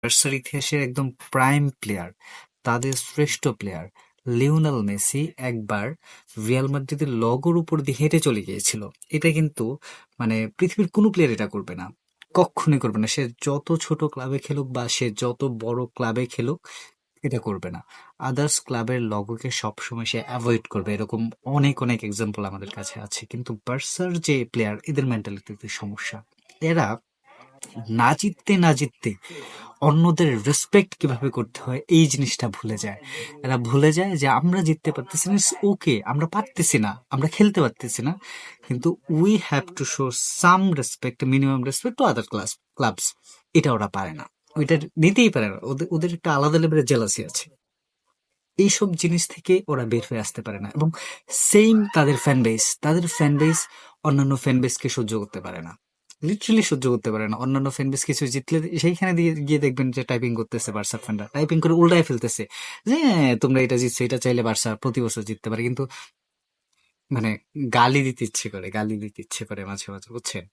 বার্সার ইতিহাসের একদম প্রাইম প্লেয়ার, তাদের শ্রেষ্ঠ প্লেয়ার লিওনেল মেসি একবার রিয়াল মাদ্রিদের লগোর উপর দিয়ে হেঁটে চলে গিয়েছিল। এটা কিন্তু মানে পৃথিবীর কোনো প্লেয়ার এটা করবে না, কখনই করবে না। সে যত ছোট ক্লাবে খেলুক বা সে যত বড় ক্লাবে খেলুক, এটা করবে না। আদার্স ক্লাবের লগোকে সবসময় সে অ্যাভয়েড করবে। এরকম অনেক অনেক এক্সাম্পল আমাদের কাছে আছে। কিন্তু বার্সার যে প্লেয়ার, এদের মেন্টালিটিতে সমস্যা। এরা না জিততে না জিততে অন্যদের রেসপেক্ট কিভাবে করতে হয় এই জিনিসটা ভুলে যায়। এরা ভুলে যায় যে আমরা জিততে পারতেছি না, ওকে আমরা পারতেছি না, আমরা খেলতে পারতেছি না, কিন্তু we have to show some respect, minimum respect to other clubs. এটা ওরা পারে না, ওইটা নিতেই পারে না। ওদের ওদের একটা আলাদা লেভেলের জেলাসি আছে। এইসব জিনিস থেকে ওরা বের হয়ে আসতে পারে না। এবং সেম তাদের ফ্যান বেস অন্যান্য ফ্যান বেসকে সহ্য করতে পারে না, লিটারালি সহ্য করতে পারে না। অন্যান্য ফ্যান বেস কিছু জিতলে সেইখানে দিয়ে গিয়ে দেখবেন যে টাইপিং করতেছে, বার্সার ফ্যানরা টাইপিং করে উল্টায় ফেলতেছে যে "হ্যাঁ, তোমরা এটা জিতছো, এটা চাইলে বার্সা প্রতি বছর জিততে পারে"। কিন্তু মানে গালি দিতে ইচ্ছে করে মাঝে মাঝে, বুঝছেন?